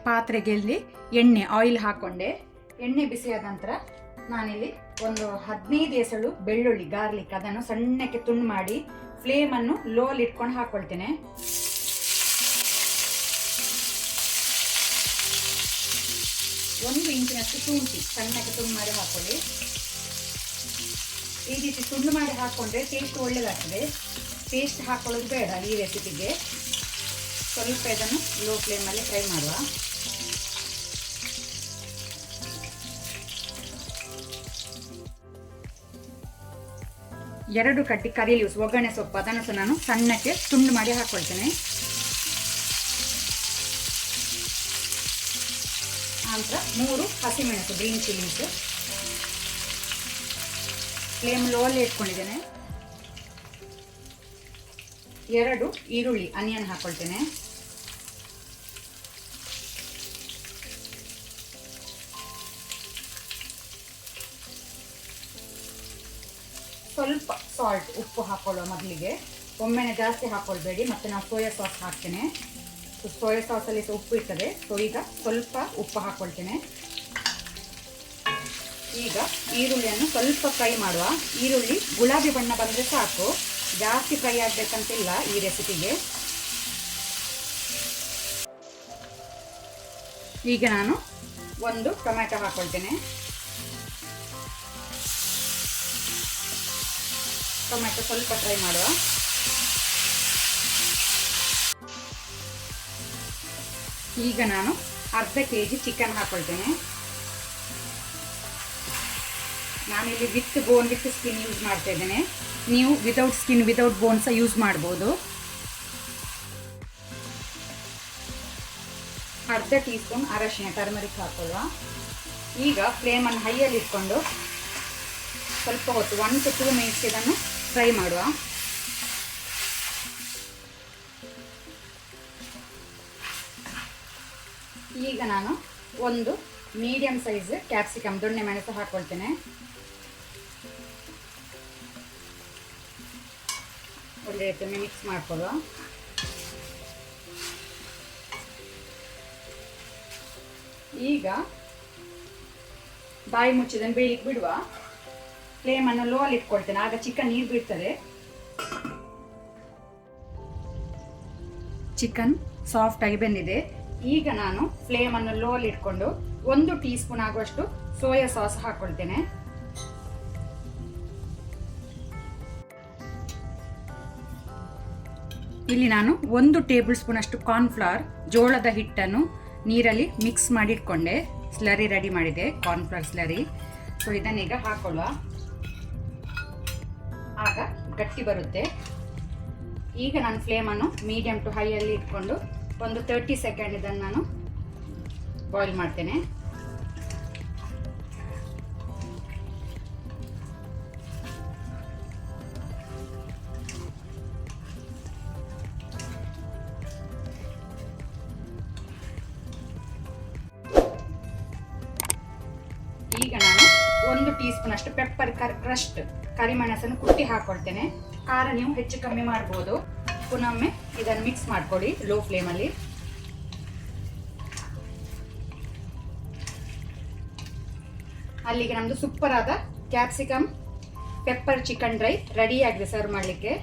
ಪಾತ್ರೆಗೆ ಎಣ್ಣೆ ಆಯಿಲ್ ಹಾಕೊಂಡೆ. ಎಣ್ಣೆ ಬಿಸಿಯಾದ ನಂತರ ನಾನಿಲ್ಲಿ ಒಂದು 15 ಎಸಳು ಬೆಳ್ಳುಳ್ಳಿ ಗಾರ್ಲಿಕ್ ಅದನ್ನು ಸಣ್ಣಕ್ಕೆ ತುಂಡು ಮಾಡಿ ಫ್ಲೇಮನ್ನು ಲೋಲ್ ಇಟ್ಕೊಂಡು ಹಾಕೊಳ್ತೇನೆ. ಒಂದು ಇಂಚಿನಷ್ಟು ಶುಂಠಿ ಸಣ್ಣಕ್ಕೆ ತುಂಡು ಮಾಡಿ ಹಾಕೊಳ್ಳಿ. ಈ ರೀತಿ ತುಂಡು ಮಾಡಿ ಹಾಕೊಂಡ್ರೆ ಟೇಸ್ಟ್ ಒಳ್ಳೆದಾಗ್ತದೆ. ಪೇಸ್ಟ್ ಹಾಕೊಳ್ಳೋದು ಬೇಡ ಈ ರೆಸಿಪಿಗೆ. ಸ್ವಲ್ಪ ಇದನ್ನು ಲೋ ಫ್ಲೇಮಲ್ಲಿ ಫ್ರೈ ಮಾಡುವ. ಎರಡು ಕಡ್ಡಿ ಕರಿ ಲೀವ್ಸ್ ಒಗ್ಗರಣೆ ಸೊಪ್ಪು ಅದನ್ನು ಸಹ ನಾನು ಸಣ್ಣಕ್ಕೆ ತುಂಡು ಮಾಡಿ ಹಾಕೊಳ್ತೇನೆ. ನಂತರ 3 ಹಸಿಮೆಣಸು ಗ್ರೀನ್ ಚಿಲ್ಲೀಸ್ ಫ್ಲೇಮ್ ಲೋಲ್ಲಿ ಇಟ್ಕೊಂಡಿದ್ದೇನೆ. 2 ಈರುಳ್ಳಿ ಆನಿಯನ್ ಹಾಕೊಳ್ತೇನೆ. ಸ್ವಲ್ಪ ಸಾಲ್ಟ್ ಉಪ್ಪು ಹಾಕೊಳ್ಳುವ ಮೊದಲಿಗೆ. ಒಮ್ಮೆನೆ ಜಾಸ್ತಿ ಹಾಕೊಳ್ಬೇಡಿ, ಮತ್ತೆ ನಾವು ಸೋಯಾ ಸಾಸ್ ಹಾಕ್ತೇನೆ. ಸೋಯಾ ಸಾಸಲ್ಲಿ ಸಹ ಉಪ್ಪು ಇರ್ತದೆ. ಸೊ ಈಗ ಸ್ವಲ್ಪ ಉಪ್ಪು ಹಾಕೊಳ್ತೇನೆ. ಈಗ ಈರುಳ್ಳಿಯನ್ನು ಸ್ವಲ್ಪ ಫ್ರೈ ಮಾಡುವ. ಈರುಳ್ಳಿ ಗುಲಾಬಿ ಬಣ್ಣ ಬಂದರೆ ಸಾಕು, ಜಾಸ್ತಿ ಫ್ರೈ ಆಗಬೇಕಂತಿಲ್ಲ ಈ ರೆಸಿಪಿಗೆ. ಈಗ ನಾನು 1 ಟೊಮ್ಯಾಟೊ ಹಾಕೊಳ್ತೇನೆ. ಟೊಮ್ಯಾಟೊ ಸ್ವಲ್ಪ ಫ್ರೈ ಮಾಡುವ. ಈಗ ನಾನು ಅರ್ಧ kg ಚಿಕನ್ ಹಾಕೊಳ್ತೇನೆ. ನಾನಿಲ್ಲಿ with bone with skin use ಮಾಡ್ತಾ ಇದ್ದೇನೆ. ನೀವು ವಿತೌಟ್ ಸ್ಕಿನ್ ವಿತೌಟ್ ಬೋನ್ ಸಹ ಯೂಸ್ ಮಾಡ್ಬೋದು. ಅರ್ಧ ಟೀ ಸ್ಪೂನ್ ಅರಶಿನ ಟರ್ಮರಿಕ್ ಹಾಕೊಳ್ಳುವ. ಈಗ ಫ್ಲೇಮನ್ನು ಹೈಯಲ್ಲಿ ಇಟ್ಕೊಂಡು ಸ್ವಲ್ಪ ಹೊತ್ತು 1 to 2 ಮಿನಿಟ್ಸ್ ಇದನ್ನು ಫ್ರೈ ಮಾಡುವ. ಈಗ ನಾನು 1 ಮೀಡಿಯಂ ಸೈಜ್ ಕ್ಯಾಪ್ಸಿಕಮ್ ದೊಣ್ಣೆ ಮೆಣಸು ಹಾಕೊಳ್ತೇನೆ. ಒಳ್ಳೆ ರೀತಿಯಲ್ಲಿ ಮಿಕ್ಸ್ ಮಾಡ್ಕೊಳ್ಳುವ. ಈಗ ಬಾಯಿ ಮುಚ್ಚಿದನ್ನು ಬೇಯಲಿಕ್ಕೆ ಬಿಡುವ. ಫ್ಲೇಮನ್ನು ಲೋ ಅಲ್ಲಿ ಇಟ್ಕೊಳ್ತೇನೆ, ಆಗ ಚಿಕನ್ ನೀರು ಬಿಡ್ತದೆ. ಚಿಕನ್ ಸಾಫ್ಟ್ ಆಗಿ ಬೆಂದಿದೆ. ಈಗ ನಾನು ಫ್ಲೇಮನ್ನು ಲೋ ಅಲ್ಲಿ ಇಟ್ಕೊಂಡು 1 ಟೀ ಸ್ಪೂನ್ ಆಗುವಷ್ಟು ಸೋಯಾ ಸಾಸ್ ಹಾಕೊಳ್ತೇನೆ. ಇಲ್ಲಿ ನಾನು 1 ಟೇಬಲ್ ಸ್ಪೂನ್ ಅಷ್ಟು ಕಾರ್ನ್ಫ್ಲವರ್ ಜೋಳದ ಹಿಟ್ಟನ್ನು ನೀರಲ್ಲಿ ಮಿಕ್ಸ್ ಮಾಡಿ ಇಟ್ಕೊಂಡೆ. ಸ್ಲರಿ ರೆಡಿ ಮಾಡಿದೆ, ಕಾರ್ನ್ಫ್ಲವರ್ ಸ್ಲರಿ. ಸೊ ಇದನ್ನೀಗ ಹಾಕೊಳ್ಳುವ. ಆಗ ಗಟ್ಟಿ ಬರುತ್ತೆ. ಈಗ ನಾನು ಫ್ಲೇಮನ್ನು ಮೀಡಿಯಂ ಟು ಹೈಯಲ್ಲಿ ಇಟ್ಕೊಂಡು ಒಂದು 30 ಸೆಕೆಂಡ್ ಇದನ್ನು ನಾನು ಬಾಯ್ಲ್ ಮಾಡ್ತೇನೆ. ಈಗ ನಾನು 1 ಟೀ ಸ್ಪೂನ್ ಅಷ್ಟು ಪೆಪ್ಪರ್ ಕ್ರಸ್ಟ್ ಕರಿಮೆಣಸನ್ನು ಕುಟ್ಟಿ ಹಾಕೊಳ್ತೇನೆ. ಖಾರ ನೀವು ಹೆಚ್ಚು ಕಮ್ಮಿ ಮಾಡ್ಬೋದು. ಪುನೊಮ್ಮೆ ಇದನ್ನು ಮಿಕ್ಸ್ ಮಾಡ್ಕೊಳ್ಳಿ ಲೋ ಫ್ಲೇಮಲ್ಲಿ. ಅಲ್ಲಿಗೆ ನಮ್ಮದು ಸೂಪರ್ ಆದ capsicum pepper chicken dry ready ಆಗಿದೆ ಸರ್ವ್ ಮಾಡಲಿಕ್ಕೆ.